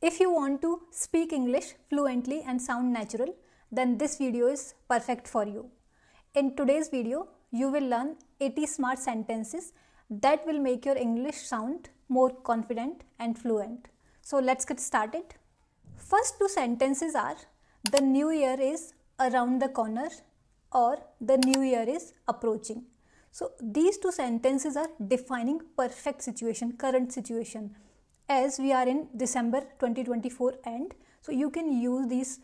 If you want to speak English fluently and sound natural, then this video is perfect for you. In today's video, you will learn 80 smart sentences that will make your English sound more confident and fluent. So let's get started. First two sentences are, the new year is around the corner or the new year is approaching. So these two sentences are defining perfect situation, current situation, as we are in December 2024 end. So you can use these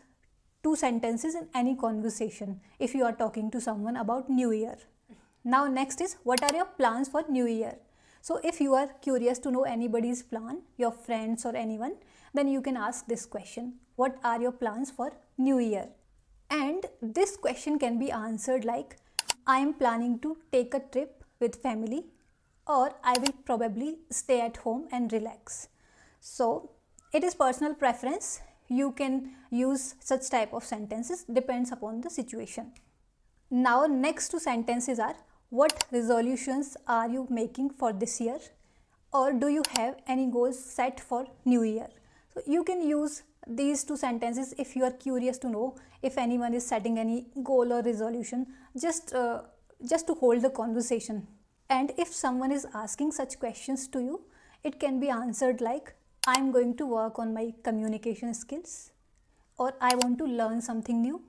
two sentences in any conversation if you are talking to someone about new year. Now next is, what are your plans for new year? So if you are curious to know anybody's plan, your friends or anyone, then you can ask this question. What are your plans for new year? And this question can be answered like, I am planning to take a trip with family, or I will probably stay at home and relax. So it is personal preference. You can use such type of sentences, depends upon the situation. Now next two sentences are, what resolutions are you making for this year, or do you have any goals set for new year? So you can use these two sentences if you are curious to know if anyone is setting any goal or resolution, just to hold the conversation. And if someone is asking such questions to you, it can be answered like, I am going to work on my communication skills, or I want to learn something new,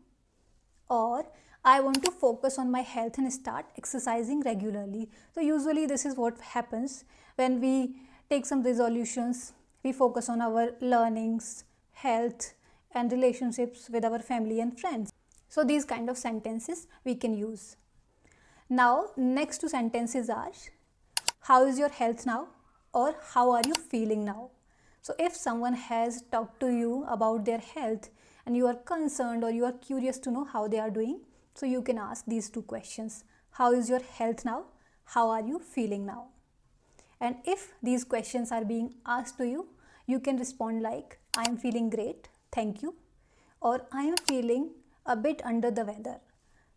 or I want to focus on my health and start exercising regularly. So usually this is what happens when we take some resolutions. We focus on our learnings, health and relationships with our family and friends. So these kind of sentences we can use. Now next two sentences are, how is your health now, or how are you feeling now? So if someone has talked to you about their health and you are concerned or you are curious to know how they are doing, so you can ask these two questions. How is your health now? How are you feeling now? And if these questions are being asked to you, you can respond like, I am feeling great, thank you, or I am feeling a bit under the weather.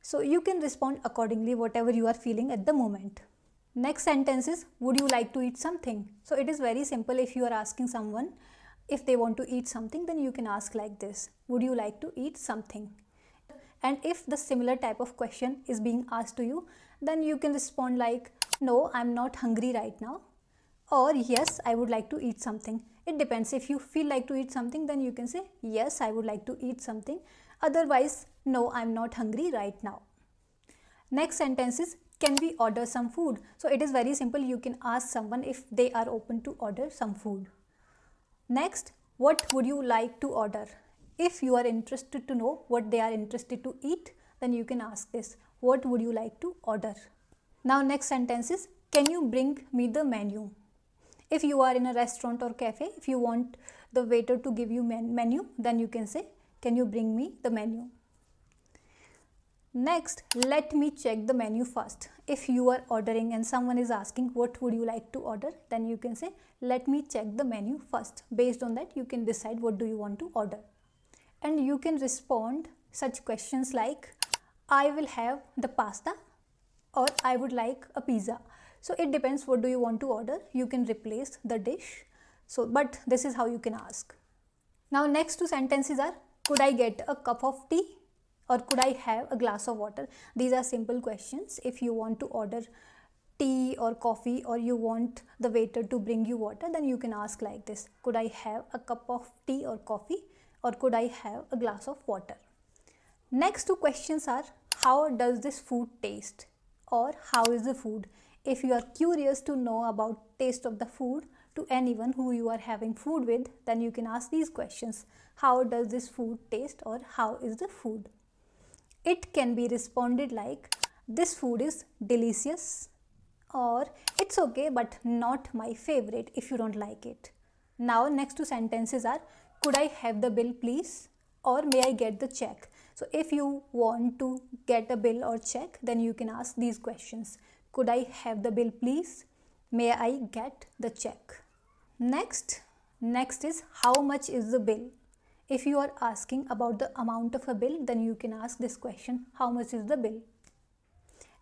So you can respond accordingly, whatever you are feeling at the moment. Next sentence is, would you like to eat something? So it is very simple. If you are asking someone if they want to eat something, then you can ask like this, would you like to eat something? And if the similar type of question is being asked to you, then you can respond like, no, I'm not hungry right now, or yes, I would like to eat something. It depends. If you feel like to eat something, then you can say, yes, I would like to eat something. Otherwise, no, I'm not hungry right now. Next sentence is, can we order some food? So it is very simple. You can ask someone if they are open to order some food. Next, what would you like to order? If you are interested to know what they are interested to eat, then you can ask this, what would you like to order? Now next sentence is, can you bring me the menu? If you are in a restaurant or cafe, if you want the waiter to give you menu, then you can say, can you bring me the menu? Next, let me check the menu first. If you are ordering and someone is asking what would you like to order, then you can say, let me check the menu first. Based on that, you can decide what do you want to order. And you can respond such questions like, I will have the pasta, or I would like a pizza. So it depends what do you want to order. You can replace the dish. So, but this is how you can ask. Now next two sentences are, could I get a cup of tea, or could I have a glass of water? These are simple questions. If you want to order tea or coffee, or you want the waiter to bring you water, then you can ask like this, could I have a cup of tea or coffee, or could I have a glass of water? Next two questions are, how does this food taste, or how is the food? If you are curious to know about taste of the food to anyone who you are having food with, then you can ask these questions. How does this food taste, or how is the food? It can be responded like, this food is delicious, or it's okay but not my favorite if you don't like it. Now next two sentences are, could I have the bill please, or may I get the check? So if you want to get a bill or check, then you can ask these questions. Could I have the bill please? May I get the check? Next is, how much is the bill? If you are asking about the amount of a bill, then you can ask this question, how much is the bill?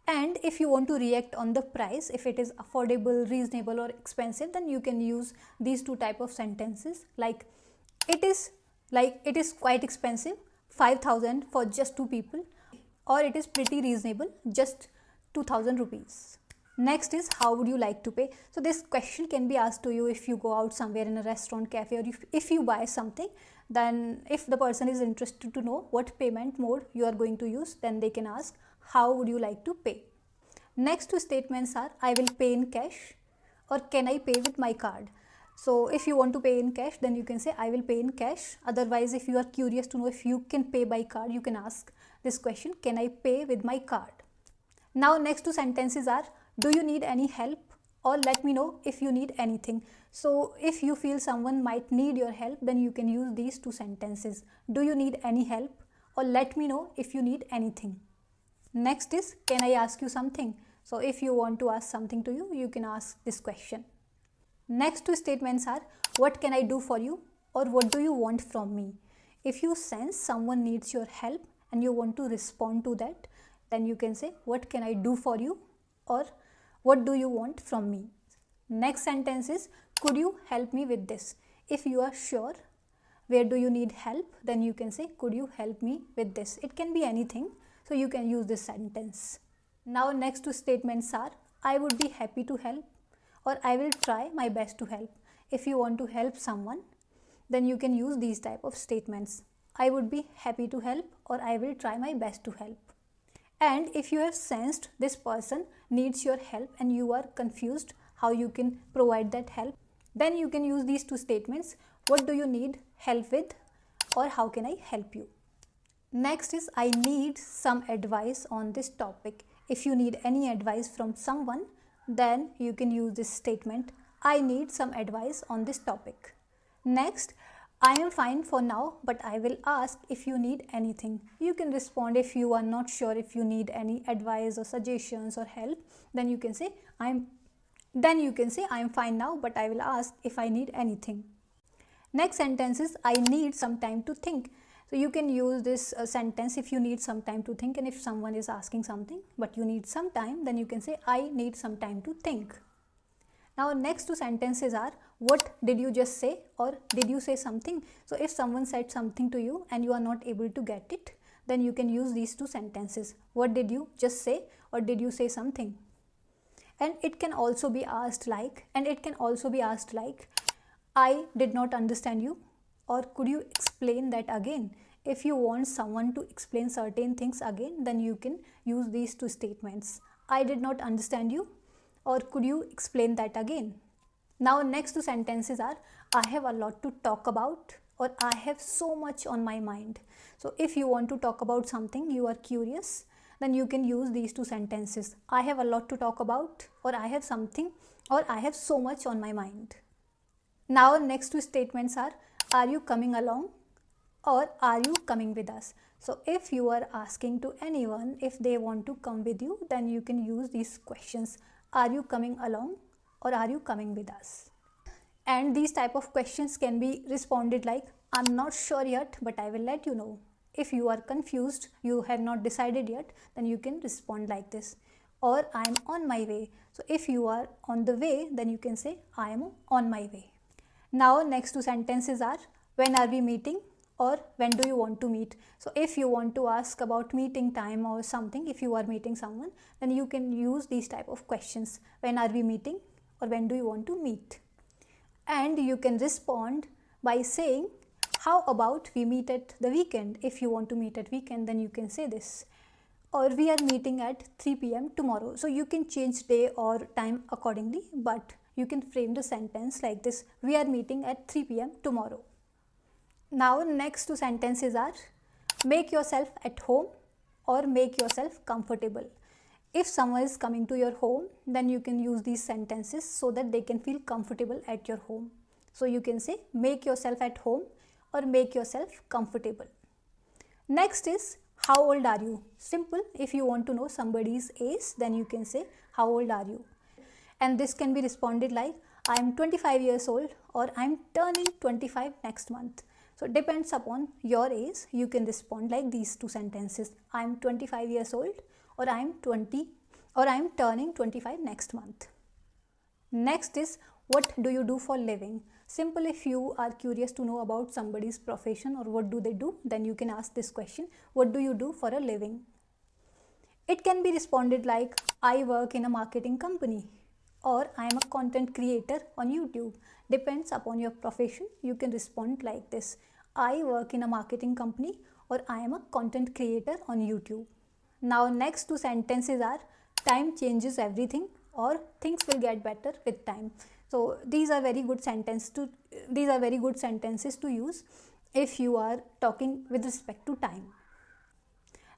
And if you want to react on the price, if it is affordable, reasonable or expensive, then you can use these two type of sentences like, it is quite expensive, 5,000 for just 2 people, or it is pretty reasonable, just 2,000 rupees. Next is, how would you like to pay? So this question can be asked to you if you go out somewhere in a restaurant, cafe, or if you buy something. Then if the person is interested to know what payment mode you are going to use, then they can ask, how would you like to pay? Next two statements are, I will pay in cash, or can I pay with my card? So if you want to pay in cash, then you can say, I will pay in cash. Otherwise, if you are curious to know if you can pay by card, you can ask this question, can I pay with my card? Now next two sentences are, do you need any help, or let me know if you need anything. So if you feel someone might need your help, then you can use these two sentences. Do you need any help, or let me know if you need anything. Next is, can I ask you something? So if you want to ask something to you, you can ask this question. Next two statements are, what can I do for you, or what do you want from me? If you sense someone needs your help and you want to respond to that, then you can say, what can I do for you, or what do you want from me? Next sentence is, could you help me with this? If you are sure where do you need help, then you can say, could you help me with this? It can be anything, so you can use this sentence. Now next two statements are, I would be happy to help, or I will try my best to help. If you want to help someone, then you can use these type of statements. I would be happy to help, or I will try my best to help. And if you have sensed this person needs your help and you are confused how you can provide that help, then you can use these two statements. What do you need help with, or how can I help you? Next is, I need some advice on this topic. If you need any advice from someone, then you can use this statement, I need some advice on this topic. Next, I am fine for now, but I will ask if you need anything. You can respond if you are not sure if you need any advice or suggestions or help. Then you can say I am fine now, but I will ask if I need anything. Next sentence is, I need some time to think. So you can use this sentence if you need some time to think, and if someone is asking something but you need some time, then you can say, I need some time to think. Now next two sentences are, what did you just say, or did you say something? So if someone said something to you and you are not able to get it, then you can use these two sentences. What did you just say, or did you say something? And it can also be asked like, I did not understand you, or could you explain that again? If you want someone to explain certain things again, then you can use these two statements. I did not understand you, or could you explain that again? Now next two sentences are, I have a lot to talk about, or I have so much on my mind. So if you want to talk about something, you are curious, then you can use these two sentences. I have a lot to talk about, or I have something, or I have so much on my mind. Now next two statements are you coming along, or are you coming with us? So if you are asking to anyone if they want to come with you, then you can use these questions. Are you coming along, or are you coming with us? And these type of questions can be responded like, I'm not sure yet, but I will let you know. If you are confused, you have not decided yet, then you can respond like this. Or I am on my way. So if you are on the way, then you can say, I am on my way. Now next two sentences are, when are we meeting, or when do you want to meet? So if you want to ask about meeting time or something, if you are meeting someone, then you can use these type of questions. When are we meeting, or when do you want to meet? And you can respond by saying, how about we meet at the weekend? If you want to meet at weekend, then you can say this. Or we are meeting at 3 p.m. tomorrow. So you can change day or time accordingly, but you can frame the sentence like this. We are meeting at 3 p.m. tomorrow. Now next two sentences are, make yourself at home, or make yourself comfortable. If someone is coming to your home, then you can use these sentences so that they can feel comfortable at your home. So you can say, make yourself at home, or make yourself comfortable. Next is, how old are you? Simple. If you want to know somebody's age, then you can say, how old are you? And this can be responded like, I am 25 years old, or I am turning 25 next month. So it depends upon your age. You can respond like these two sentences. I am 25 years old, or I am turning 25 next month. Next is, what do you do for living? Simple, if you are curious to know about somebody's profession or what do they do, then you can ask this question, what do you do for a living? It can be responded like, I work in a marketing company, or I am a content creator on YouTube. Depends upon your profession, you can respond like this, I work in a marketing company, or I am a content creator on YouTube. Now next two sentences are, time changes everything, or things will get better with time. So these are very good sentences to use if you are talking with respect to time.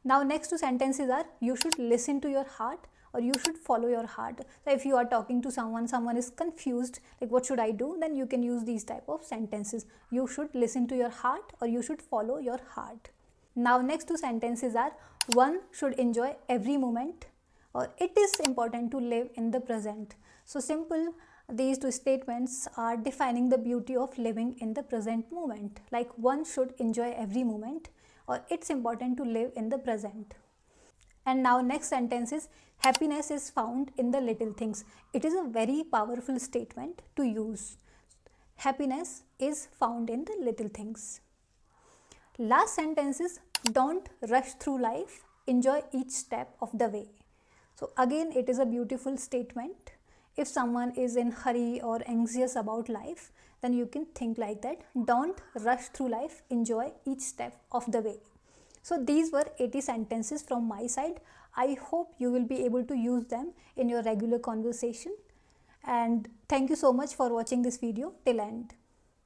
Now next two sentences are, you should listen to your heart, or you should follow your heart. So if you are talking to someone is confused, like what should I do, then you can use these type of sentences. You should listen to your heart, or you should follow your heart. Now next two sentences are, one should enjoy every moment, or it is important to live in the present. So simple, these two statements are defining the beauty of living in the present moment, like one should enjoy every moment, or it's important to live in the present. And now next sentence is, happiness is found in the little things. It is a very powerful statement to use. Happiness is found in the little things. Last sentence is, don't rush through life, enjoy each step of the way. So again, it is a beautiful statement. If someone is in hurry or anxious about life, then you can think like that, don't rush through life, enjoy each step of the way. So these were 80 sentences from my side. I hope you will be able to use them in your regular conversation. And thank you so much for watching this video till end.